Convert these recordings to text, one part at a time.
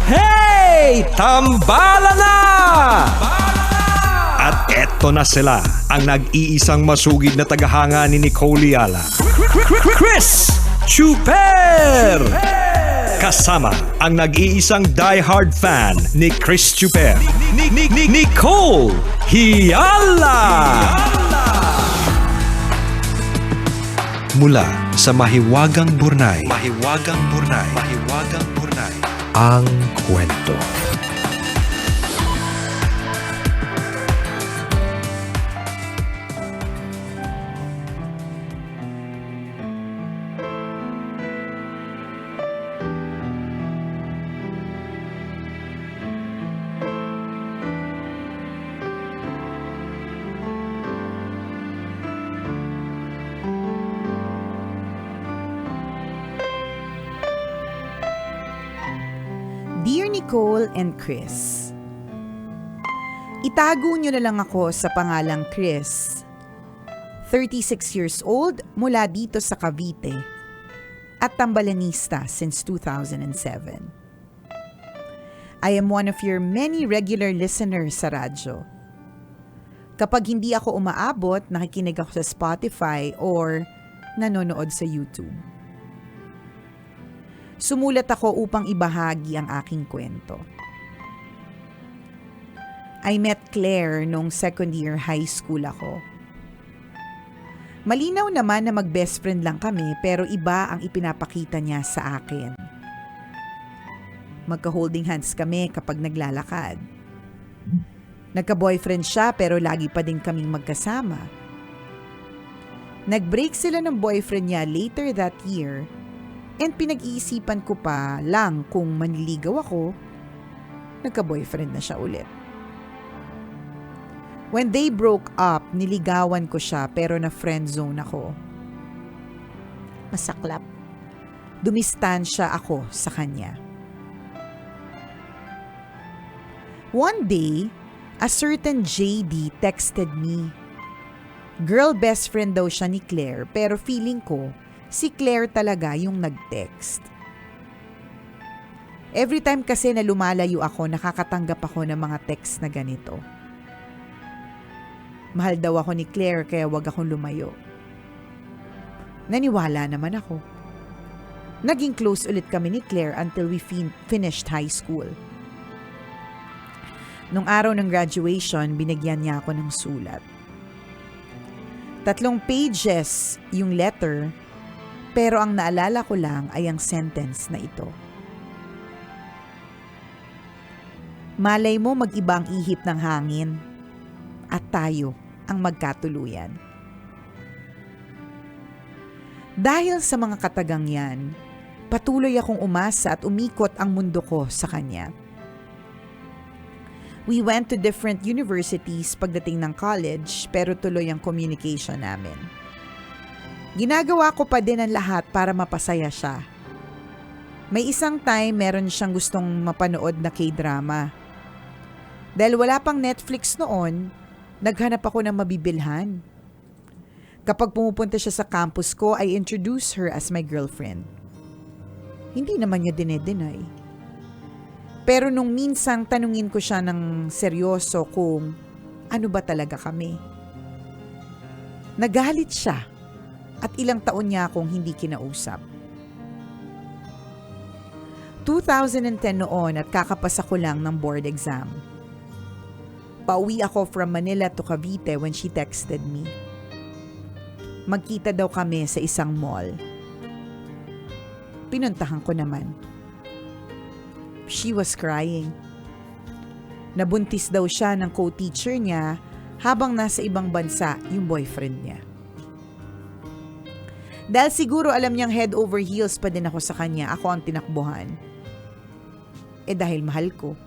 Hey! Tambala na! At eto na sila, ang nag-iisang masugid na tagahanga ni Nicole Yala. Chris Chuper! Kasama ang nag-iisang die-hard fan ni Chris Chuper, Nicole Yala! Mula sa Mahiwagang Burnay, ang kwento. Dear Nicole and Chris, itago niyo na lang ako sa pangalang Chris. 36 years old mula dito sa Cavite at tambalanista since 2007. I am one of your many regular listeners sa radyo. Kapag hindi ako umaabot, nakikinig ako sa Spotify or nanonood sa YouTube. Sumulat ako upang ibahagi ang aking kwento. I met Claire nung second year high school ako. Malinaw naman na mag-best friend lang kami pero iba ang ipinapakita niya sa akin. Magka-holding hands kami kapag naglalakad. Nagka-boyfriend siya pero lagi pa din kaming magkasama. Nag-break sila ng boyfriend niya later that year. And pinag-iisipan ko pa lang kung manliligaw ako, nagka-boyfriend na siya ulit. When they broke up, niligawan ko siya pero na-friendzone ako. Masaklap. Dumistansya ako sa kanya. One day, a certain JD texted me. Girl best friend daw siya ni Claire pero feeling ko, si Claire talaga yung nag-text. Every time kasi na lumalayo ako, nakakatanggap ako ng mga text na ganito. Mahal daw ako ni Claire kaya wag akong lumayo. Naniwala naman ako. Naging close ulit kami ni Claire until we finished high school. Nung araw ng graduation, binigyan niya ako ng sulat. 3 pages yung letter, pero ang naalala ko lang ay ang sentence na ito. Malay mo mag-iba ang ihip ng hangin at tayo ang magkatuluyan. Dahil sa mga katagang yan, patuloy akong umasa at umikot ang mundo ko sa kanya. We went to different universities pagdating ng college pero tuloy ang communication namin. Ginagawa ko pa din ang lahat para mapasaya siya. May isang time meron siyang gustong mapanood na K-drama. Dahil wala pang Netflix noon, naghanap ako ng mabibilhan. Kapag pumupunta siya sa campus ko, I introduce her as my girlfriend. Hindi naman niya dinedenay. Pero nung minsang tanungin ko siya ng seryoso kung ano ba talaga kami. Nagalit siya. At ilang taon niya akong hindi kinausap. 2010 noon at kakapasa ko lang ng board exam. Pauwi ako from Manila to Cavite when she texted me. Magkita daw kami sa isang mall. Pinuntahan ko naman. She was crying. Nabuntis daw siya ng co-teacher niya habang nasa ibang bansa yung boyfriend niya. Dahil siguro alam niyang head over heels pa din ako sa kanya, ako ang tinakbuhan. Dahil mahal ko,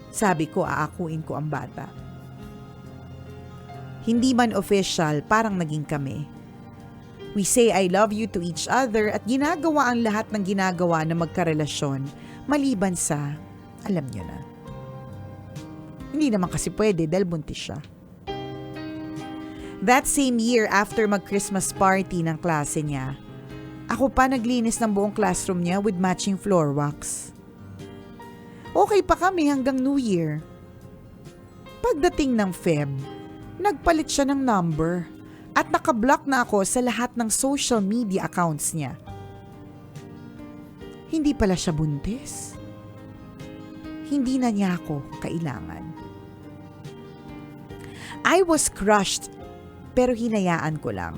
sabi ko aakuin ko ang bata. Hindi man official, parang naging kami. We say I love you to each other at ginagawa ang lahat ng ginagawa na magkarelasyon maliban sa, alam niyo na. Hindi naman kasi pwede dahil buntis siya. That same year after mag-Christmas party ng klase niya, ako pa naglinis ng buong classroom niya with matching floor wax. Okay pa kami hanggang New Year. Pagdating ng Feb, nagpalit siya ng number at nakablock na ako sa lahat ng social media accounts niya. Hindi pala siya buntis. Hindi na niya ako kailangan. I was crushed pero hinayaan ko lang.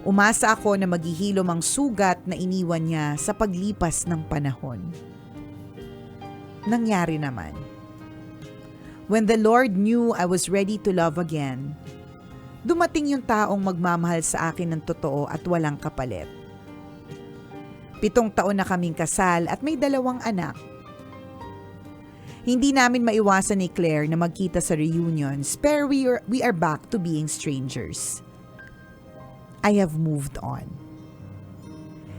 Umasa ako na maghihilom ang sugat na iniwan niya sa paglipas ng panahon. Nangyari naman. When the Lord knew I was ready to love again, dumating yung taong magmamahal sa akin ng totoo at walang kapalit. 7 taon na kaming kasal at may 2 anak. Hindi namin maiwasan ni Claire na magkita sa reunions pero we are back to being strangers. I have moved on.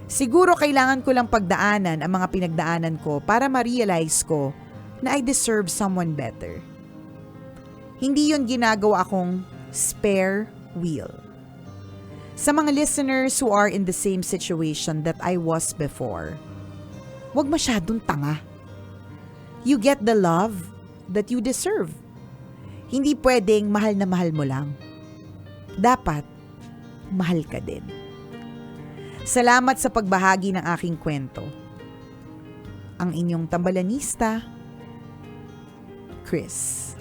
Siguro kailangan ko lang pagdaanan ang mga pinagdaanan ko para ma-realize ko na I deserve someone better. Hindi yun ginagawa akong spare wheel. Sa mga listeners who are in the same situation that I was before, huwag masyadong tanga. You get the love that you deserve. Hindi pwedeng mahal na mahal mo lang. Dapat, mahal ka din. Salamat sa pagbahagi ng aking kwento. Ang inyong tambalanista, Chris.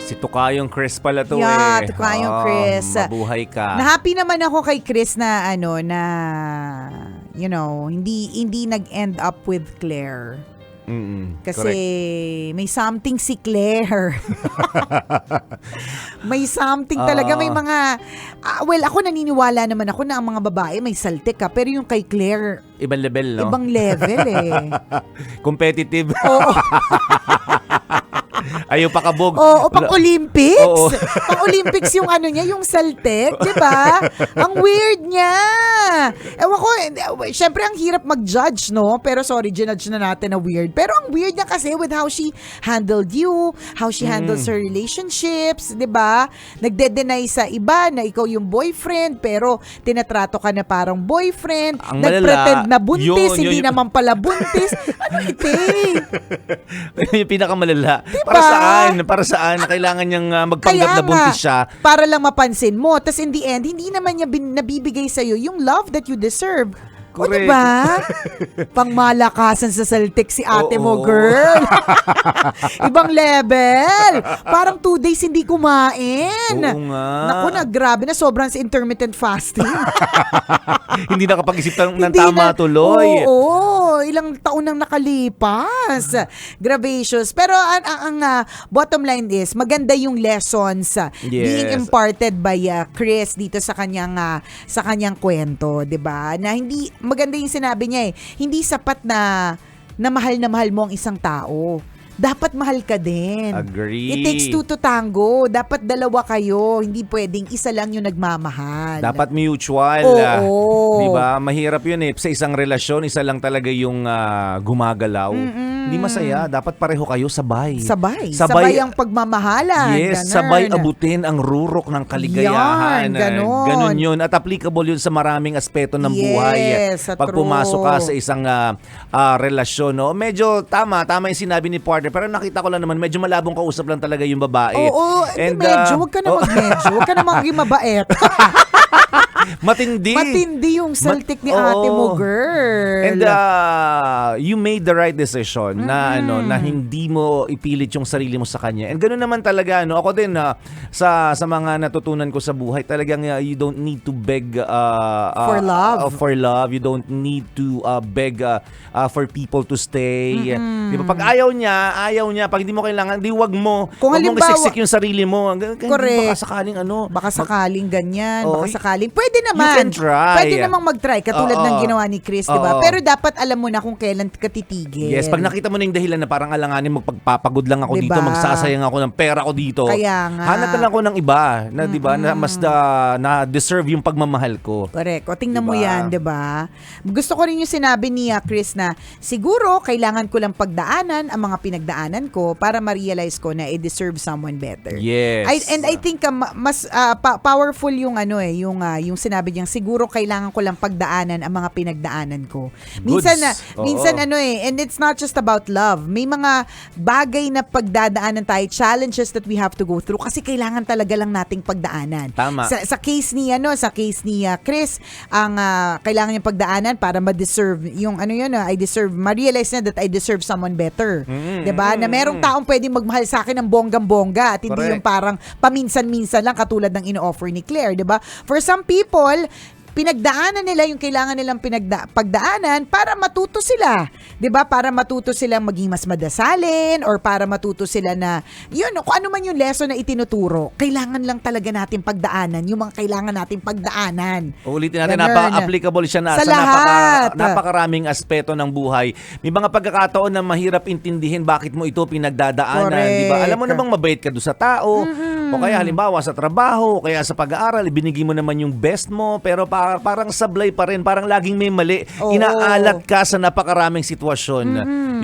Si Tukayong Chris pala to Yeah, Tukayong Chris. Mabuhay ka. Na-happy naman ako kay Chris na hindi nag-end up with Claire. Kasi correct. may something si Claire. May something talaga. May mga, ako naniniwala naman ako na ang mga babae may saltik ka. Pero yung kay Claire, Ibang level, no? ibang level eh. Competitive. Oo. Ayaw pakabog. Oo, pang-Olympics. Oo. Pang-Olympics yung niya, yung saltek, di ba? Ang weird niya. Ewan ko, syempre ang hirap mag-judge, no? Pero sorry, ginudge na natin na weird. Pero ang weird niya kasi with how she handled you, how she handles her relationships, di ba? Nagde-deny sa iba na ikaw yung boyfriend, pero tinatrato ka na parang boyfriend. Ang Nag-pretend malala, na buntis, yun, hindi naman pala buntis. Ano ito eh? Yung pinakamalala. Diba? Para saan? Na kailangan niyang magpanggap na buntis siya. Para lang mapansin mo. Tapos in the end, hindi naman niya nabibigay sa'yo yung love that you deserve. O Correct. diba? Pangmalakasan sa saltik si ate mo, Oo. girl. Ibang level. Parang 2 days hindi kumain. Oo nga. Naku na, grabe na. Sobrang sa intermittent fasting. Hindi nakapag-isip ng Hindi tama na- tuloy. Oo, ilang taon nang nakalipas. Gravacious. Pero ang bottom line is, maganda yung lessons being Yes. imparted by Chris dito sa kanyang kwento, 'di ba? Na hindi maganda yung sinabi niya hindi sapat na mahal mo ang isang tao. Dapat mahal ka din. Agree. It takes 2 to tango. Dapat 2 kayo. Hindi pwedeng isa lang yung nagmamahal. Dapat mutual. Oo. Di ba? Mahirap yun eh. Sa isang relasyon, isa lang talaga yung gumagalaw. Hindi masaya. Dapat pareho kayo sabay. Sabay ang pagmamahalan. Yes, Ganun. sabay abutin ang rurok ng kaligayahan. Yan, ganon. Ganon yun. At applicable yun sa maraming aspeto ng buhay. Yes, Pag true. pumasok ka sa isang relasyon. No? Medyo tama yung sinabi ni partner. Pero nakita ko lang naman, medyo malabong kausap lang talaga yung babae. Oo, medyo. Huwag ka na mag-medyo. Huwag ka na maging mabait. Matindi. Matindi yung saltik ni ate mo, girl. And you made the right decision na na hindi mo ipilit yung sarili mo sa kanya. And ganoon naman talaga ako din sa mga natutunan ko sa buhay, talagang you don't need to beg For love. For love. You don't need to beg for people to stay. Di ba? Pag ayaw niya, pag hindi mo kailangan, di wag mo. Kung Wag mong halimbawa- isiksik yung sarili mo. Correct. Baka sakaling Baka sakaling ganyan, Oo. baka sakaling. pwede naman. You can try. Pwede namang mag-try, katulad ng ginawa ni Chris, di ba? Oo. Pero dapat alam mo na kung kailan ka titigil. Yes, pag nakita mo na yung dahilan na parang alanganin, magpapagod lang ako Diba? dito, magsasayang ako ng pera ko dito. Kaya nga. Hanap na lang ako ng iba na, di ba, na mas na deserve yung pagmamahal ko. Correct. O tingnan mo Diba? yan, di ba? Gusto ko rin yung sinabi ni Chris na siguro kailangan ko lang pagdaanan ang mga pinagdaanan ko para ma-realize ko na I deserve someone better. Yes. I think mas powerful yung yung sinabi niyang siguro kailangan ko lang pagdaanan ang mga pinagdaanan ko. Minsan Goods. Oo. and it's not just about love. May mga bagay na pagdadaanan tayo, challenges that we have to go through kasi kailangan talaga lang nating pagdaanan. Tama. Sa case ni Chris, ang kailangan niyang pagdaanan para ma-deserve yung ma-realize na that I deserve someone better. 'Di ba? Na merong taong pwedeng magmahal sa akin ng bonggang-bongga at hindi Correct. yung parang paminsan-minsan lang katulad ng ino-offer ni Claire, 'di ba? For some people, pinagdaanan nila yung kailangan nilang pagdaanan para matuto sila. 'Di ba? Para matuto silang maging mas madasalin or para matuto sila na yun, kung ano man yung lesson na itinuturo, kailangan lang talaga natin pagdaanan yung mga kailangan nating pagdaanan. Ulitin natin, Ganun. napaka-applicable siya Sa lahat. napakaraming aspeto ng buhay. May mga pagkakataon na mahirap intindihin bakit mo ito pinagdadaanan, Correct. di ba? Alam mo namang mabait ka doon sa tao, o kaya halimbawa sa trabaho, o kaya sa pag-aaral, ibinigay mo naman yung best mo, pero parang sablay pa rin, parang laging may mali. Oo. Inaalat ka sa napakaraming sitwasyon.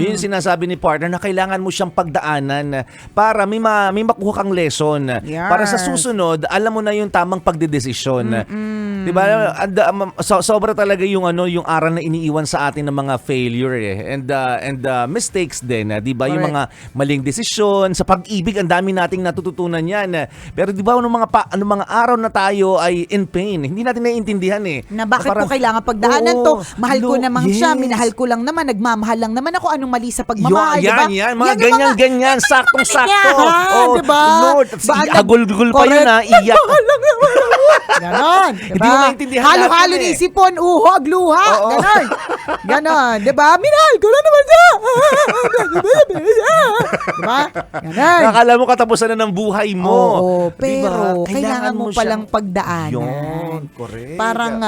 Yun yung sinasabi ni partner na kailangan mo siyang pagdaanan para may makuha kang lesson. Yes. Para sa susunod, alam mo na yung tamang pagdedesisyon. 'Di ba? Sobra talaga yung yung aral na iniiwan sa atin ng mga failure and mistakes din, 'di ba? Yung Correct. mga maling desisyon sa pag-ibig, ang dami nating natututunan 'yan. Pero 'di ba mga araw na tayo ay in pain, hindi natin naiintindihan Na bakit Parang, ko kailangan pagdaanan to? Mahal ko namang siya, yes. minahal ko lang naman, nagmamahal lang naman ako, anong mali sa pagmamahal, di ba? Yan, mga Yan yung ganyan-ganyan, saktong-sakto. Yan, di ba? Lord, sige, Ba- agul-gul pa yun iyak. Ganon, di Hindi ba? mo maintindihan Halo-halo natin ni sipon, uhog, luha. Oo. Ganon. Ganon, di ba? Minahal ko lang naman siya. Di ba? Ganon. Nakala mo katapusan na ng buhay mo. Oo, Di ba? pero kailangan mo palang pagdaanan. Yun, correct. Parang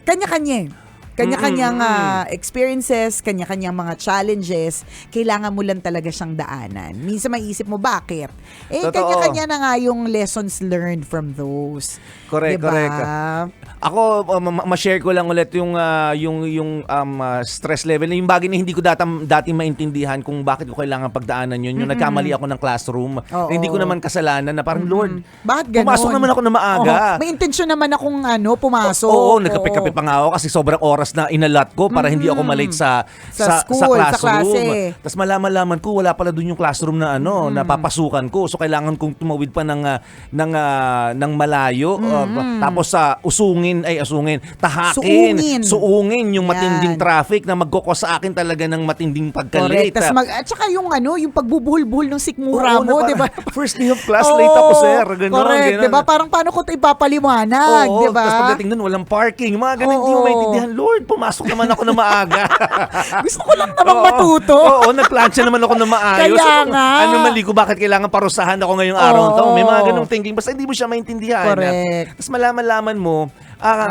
kanya-kanya. Kanya-kanyang experiences, kanya-kanyang mga challenges, kailangan mo lang talaga siyang daanan. Minsan maiisip mo, bakit? Totoo. Kanya-kanya na nga yung lessons learned from those. Correct, Diba? correct. Ako, ma-share ko lang ulit yung stress level. Yung bagay na hindi ko dati maintindihan kung bakit ko kailangan pagdaanan yun. Yung nagkamali ako ng classroom. Oo. Hindi ko naman kasalanan na parang, Lord, Bakit ganun? pumasok naman ako na maaga. Oo, may intensyon naman akong pumasok. Oo, nagkape-kape pa nga ako kasi sobrang oras na inalat ko para hindi ako malate sa school, sa classroom. klase. Tapos malaman ko wala pala doon yung classroom na na papasukan ko. So kailangan kong tumawid pa ng malayo. Tapos tahakin, suungin yung matinding Yan. traffic na magkokos sa akin talaga ng matinding pagka-late. Correct. At saka yung pagbubuhol-buhol ng sikmura Oo, mo, na di ba? First day of class, late ako, sir. Ganon, correct, ganon. di ba? Parang paano ko ito ipapaliwanag, Oo, di ba? tapos pagdating nun, walang parking. Mga ganun, hindi mo Oo. maintindihan. Lord, pumasok naman ako na maaga. Gusto ko lang namang Oo. matuto. Oo, nagplansya naman ako na maayos. Kaya nga. Ano mali ko, bakit kailangan parusahan ako ngayong araw to? Oo. May mga ganung thinking. Basta hindi mo siya maintindihan. Correct. Tapos malaman mo,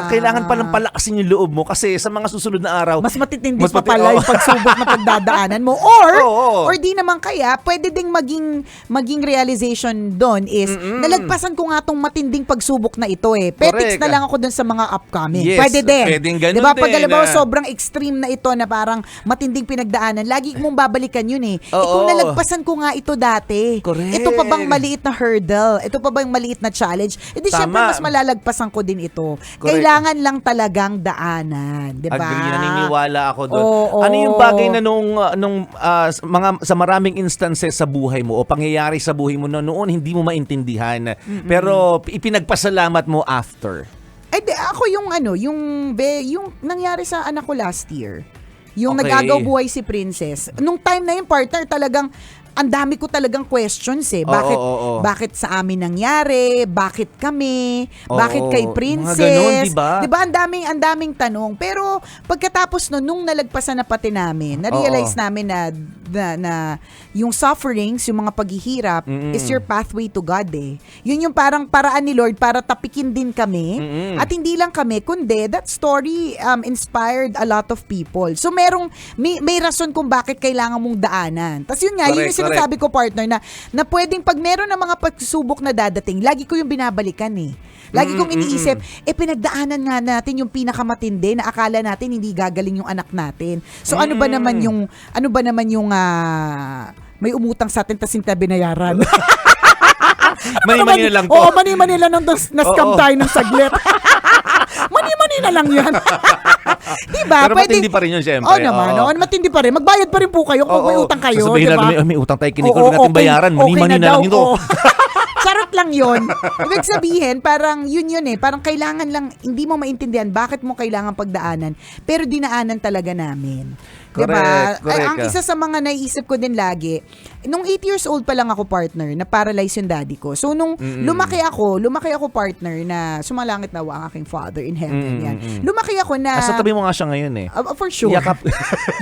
kailangan palang palakasin yung loob mo kasi sa mga susunod na araw, Mas matitindi mas pa pala oo. yung pagsubok na pagdadaanan mo. Oo. Or di naman kaya, pwede ding maging realization doon is, nalagpasan ko nga tong matinding pagsubok na ito Petix Correct. na lang ako doon sa mga upcoming. Yes, Pwede din. pwedeng ganun diba? Pag din, halimbawa, na- sobrang extreme na ito na parang matinding pinagdaanan, lagi mong babalikan yun Oo. Kung nalagpasan ko nga ito dati, Correct. ito pa bang maliit na hurdle? Ito pa bang maliit na challenge? Di Tama. syempre mas malalagpasan ko din ito. Correct. Kailangan lang talagang daanan. Diba? Agree, naniniwala ako doon. Oo. Ano yung bagay na sa maraming instances sa buhay mo o pangyayari sa buhay mo na noon hindi mo maintindihan, pero ipinagpasalamat mo after? Ako yung nangyari sa anak ko last year. Yung Okay. nagagaw buhay si Princess. Nung time na yung partner talagang ang dami ko talagang questions eh. Bakit sa amin nangyari? Bakit kami? Bakit kay Princess? Mga ganun, diba? Diba? Ang daming tanong. Pero pagkatapos nun, nung nalagpasan na pati namin, na-realize namin na yung sufferings, yung mga paghihirap, is your pathway to God eh. Yun yung parang paraan ni Lord para tapikin din kami. At hindi lang kami, kundi that story inspired a lot of people. So may rason kung bakit kailangan mong daanan. Tapos yun nga, yun yung sinasabi ko, partner, na pwedeng pag meron ng mga pagsubok na dadating, lagi ko yung binabalikan eh. Lagi kong iniisip, pinagdaanan nga natin yung pinakamatindi na akala natin hindi gagaling yung anak natin. So ano ba naman yung may umutang sa atin tas hindi na binayaran? Mani-mani na lang to. Oo, mani-mani lang nang na-scam tayo ng saglit. Mani-mani na lang yan. Diba? Pero matindi pa rin yun, syempre. Oo naman. Matindi pa rin. Magbayad pa rin po kayo kung may utang kayo. Sasabihin diba? natin, may utang tayo kinikol natin bayaran. Mani-mani na lang ito. Charot lang yun. Ibig sabihin, parang yun eh. Parang kailangan lang, hindi mo maintindihan bakit mo kailangan pagdaanan. Pero dinaanan talaga namin. Correct, diba? Ang isa sa mga naiisip ko din lagi, nung 8 years old pa lang ako, partner, na paralyzed yung daddy ko. So nung lumaki ako partner, na sumalangit na ang aking father in heaven. Yan. Lumaki ako na... Sa tabi mo nga siya ngayon eh. For sure. Yakap.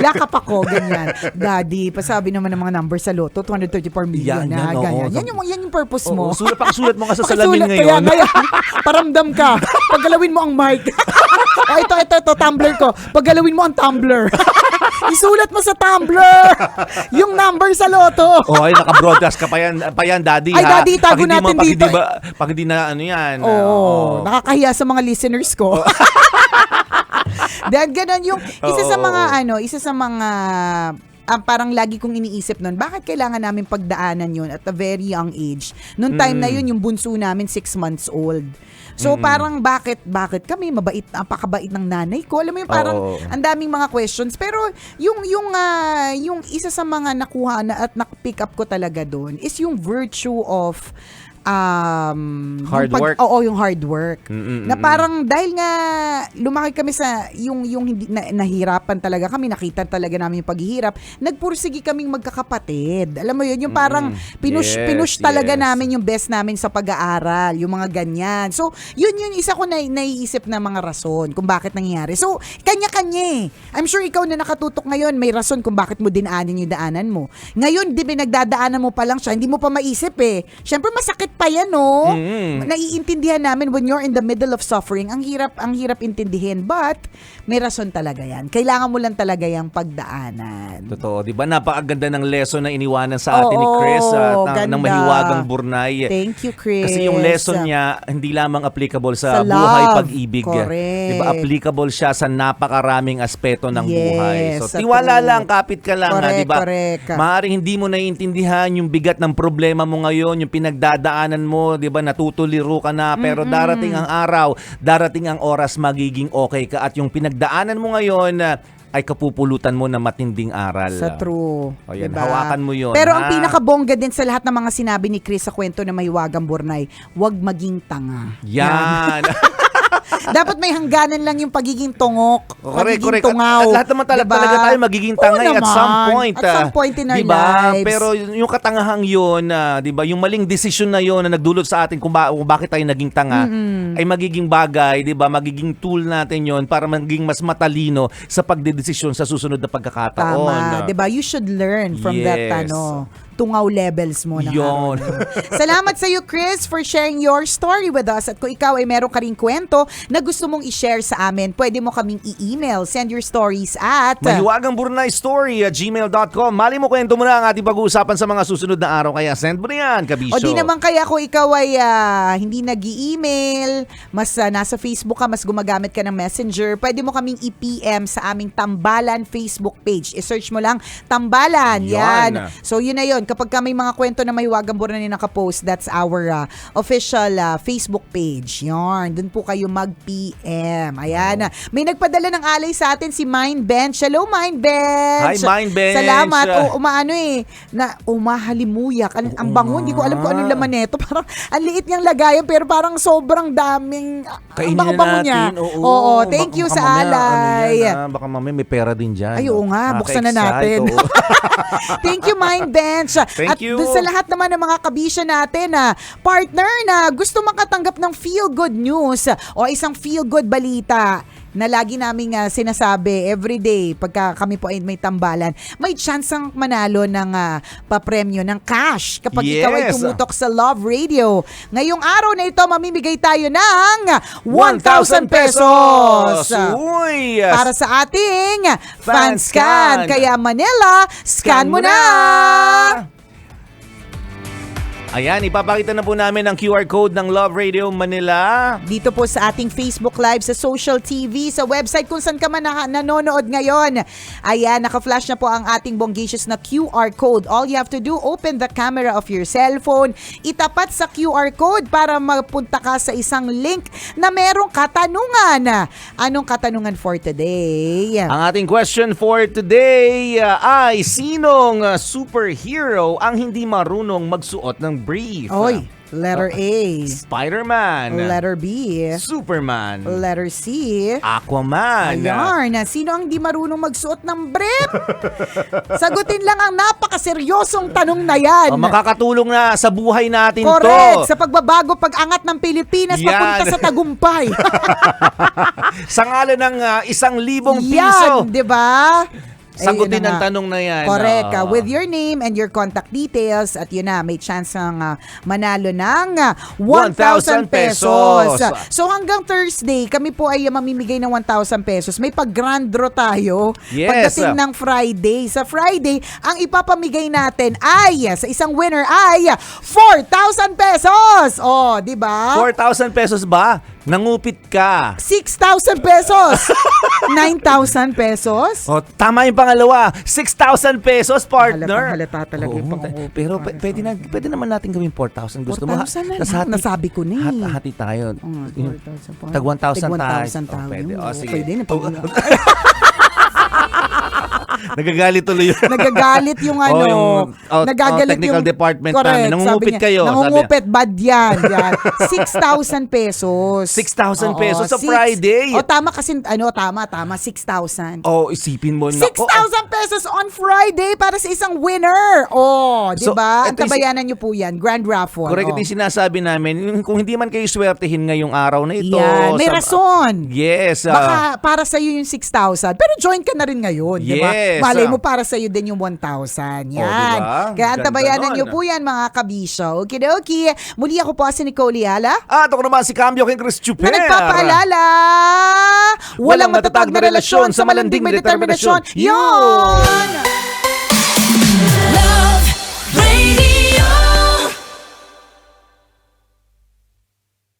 Yakap ako, ganyan. Daddy, pasabi naman ng mga numbers sa loto, 234 million na, ganyan. Yan yung purpose mo. Pakisulat mo nga sa salamin ngayon. Kaya, paramdam ka. Paggalawin mo ang mic. Ito, tumbler ko. Paggalawin mo ang tumbler. Isulat mo sa tumbler yung number sa loto. Ay, naka-broadcast ka pa yan, daddy. Ay, daddy, itago natin dito. Pag hindi na ano yan. Nakakahiya sa mga listeners ko. Dahil ganun yung isa sa mga parang lagi kong iniisip nun, bakit kailangan namin pagdaanan yun at a very young age? Noong time na yun, yung bunso namin 6 months old. So parang bakit kami napakabait ng nanay ko? Alam mo yung parang ang daming mga questions. Pero yung isa sa mga nakuha na at na-pick up ko talaga doon is yung virtue of hard work. Oo, yung hard work. Na parang dahil nga lumaki kami sa yung hindi nahirapan talaga kami, nakita talaga namin yung paghihirap, nagpursigi kaming magkakapatid. Alam mo yun, yung parang pinush talaga namin yung best namin sa pag-aaral, yung mga ganyan. So, yun isa ko na naiisip na mga rason kung bakit nangyayari. So, kanya-kanya eh. I'm sure ikaw na nakatutok ngayon, may rason kung bakit mo dinaanan yung daanan mo. Ngayon, di ba nagdadaanan mo pa lang siya, hindi mo pa maisip eh. Syempre, masakit pa yan, no? Naiintindihan namin when you're in the middle of suffering, ang hirap intindihin, but may rason talaga yan. Kailangan mo lang talaga yung pagdaanan. Totoo, di ba? Napakaganda ng lesson na iniwanan sa atin ni Chris ng Mahiwagang Burnay. Thank you, Chris. Kasi yung lesson niya, hindi lamang applicable sa love, buhay pag-ibig. correct. Di ba? Applicable siya sa napakaraming aspeto ng buhay. So, sa tiwala true. lang, kapit ka lang. Correct, di ba? correct. Maaaring hindi mo naiintindihan yung bigat ng problema mo ngayon, yung pinagdadaanan mo, di ba, natutuliro ka na, pero darating ang araw, darating ang oras, magiging okay ka, at yung pinagdaanan mo ngayon ay kapupulutan mo na matinding aral. Sa true. O yan, diba? hawakan mo yun. Pero ang pinakabongga din sa lahat ng mga sinabi ni Chris sa kwento na Mahiwagang Burnay, huwag maging tanga. Yan. Dapat may hangganan lang yung pagiging tungok, pagiging correct. tungaw. At lahat naman talaga tayo magiging tangay at some point. At some point in our diba? lives. Pero yung katangahang yun, diba? Yung maling desisyon na yun na nagdulot sa atin kung bakit tayo naging tanga, ay magiging bagay, diba? Magiging tool natin yun para maging mas matalino sa pagdedesisyon sa susunod na pagkakataon. Tama. Diba? You should learn from that tungaw levels mo ng araw. Salamat sa iyo, Chris, for sharing your story with us. At kung ikaw ay meron ka ring kwento na gusto mong i-share sa amin, pwede mo kaming i-email. Send your stories at mahiwagangburnaystory@gmail.com. Mali mo, kwento mo na ang ating pag-uusapan sa mga susunod na araw. Kaya send mo na yan, kabisyo. O di naman kaya kung ikaw ay hindi nag-i-email, mas nasa Facebook ka, mas gumagamit ka ng Messenger, pwede mo kaming i-PM sa aming Tambalan Facebook page. I-search mo lang Tambalan. Yan. So yun na yun. Kapag ka may mga kwento na Mahiwagang Burnay na nakapost, that's our official Facebook page. Yarn. Doon po kayo tayo mag-PM. Ayan. May nagpadala ng alay sa atin si Mind Bench. Hello, Mind Bench. Hi, Mind Bench. Salamat. Umahalimuyak. Ang bango. Hindi ko alam kung anong laman nito. Parang ang liit niyang lagayan pero parang sobrang daming ang bango-bango niya. Oo. Thank you sa alay. Baka mamaya may pera din dyan. Ay, oo nga. Buksan na natin. Thank you, Mind Bench. Thank At you. dun sa lahat naman ng mga kabisya natin, partner na gusto makatanggap ng feel-good news o isang feel-good balita na lagi naming sinasabi everyday pagka kami po ay may tambalan, may chance ang manalo ng papremyo ng cash kapag ikaw ay tumutok sa Love Radio. Ngayong araw na ito, mamimigay tayo ng 1,000 pesos Uy! para sa ating FanScan. Kaya Manila, scan mo na! Ayan, ipapakita na po namin ang QR code ng Love Radio Manila. Dito po sa ating Facebook Live, sa social TV, sa website kung saan ka man nanonood ngayon. Ayan, naka-flash na po ang ating bonggicious na QR code. All you have to do, open the camera of your cellphone, itapat sa QR code para mapunta ka sa isang link na merong katanungan. Anong katanungan for today? Ang ating question for today ay sinong superhero ang hindi marunong magsuot ng brief? Oy, letter A. Spider-Man. Letter B. Superman. Letter C. Aquaman. Ayan, sino ang di marunong magsuot ng brief? Sagutin lang ang napakaseryosong tanong na yan. Makakatulong na sa buhay natin Correct, to. sa pagbabago, pag-angat ng Pilipinas Yan. papunta sa tagumpay. Sa ngalan ng 1,000 piso. Yan, di ba? Sagutin Ayun na ang nga. tanong na yan. Correct. With your name and your contact details at yun na, may chance ng manalo ng 1,000 pesos. So hanggang Thursday, kami po ay mamimigay ng 1,000 pesos. May pag-grand draw tayo. Yes. Pagdating ng Friday. Sa Friday, ang ipapamigay natin ay, sa isang winner ay 4,000 pesos. Oh, di ba? 4,000 pesos ba? Nangupit ka. 6,000 pesos. 9,000 pesos. Oh, tama yung pangalawa. 6,000 pesos, partner. Halata talaga yung pangungupit. Pero pwede naman natin gawin 4,000. Gusto mo? 4,000 na. Nasabi ko na eh. Hati tayo. 4,000 pa. Tag 1,000 tayo. 1,000 tayo. Pwede. Sige. Pwede na. Nagagalit tuloy yun. Nagagalit yung nagagalit technical yung department correct, namin. Nangungupit sabi niya, kayo. Nangungupit, bad yan. 6,000 pesos. 6,000 Oo, pesos sa 6. Friday. Tama kasi, tama, 6,000. Oh, isipin mo. 6,000 pesos on Friday para sa isang winner. Di So, ba? ito Antabayanan niyo po yan. Grand raffle. Correct, ito yung sinasabi namin. Kung hindi man kayo swertihin ngayong araw na ito. Yan. May rason. Yes. Baka para sa iyo yung 6,000. Pero join ka na rin ngayon, di ba? Yes. Malay mo para sa iyo din yung 1,000. Yan. Diba? Kaya antabayanan Ganda niyo nun. po yan, mga kabisyo. Okidoki. Muli ako po si Nicole Yala. At ako naman si Cambio King Chris Chuper. Na nagpapaalala, walang matatag na relasyon sa malanding may determinasyon. Yon!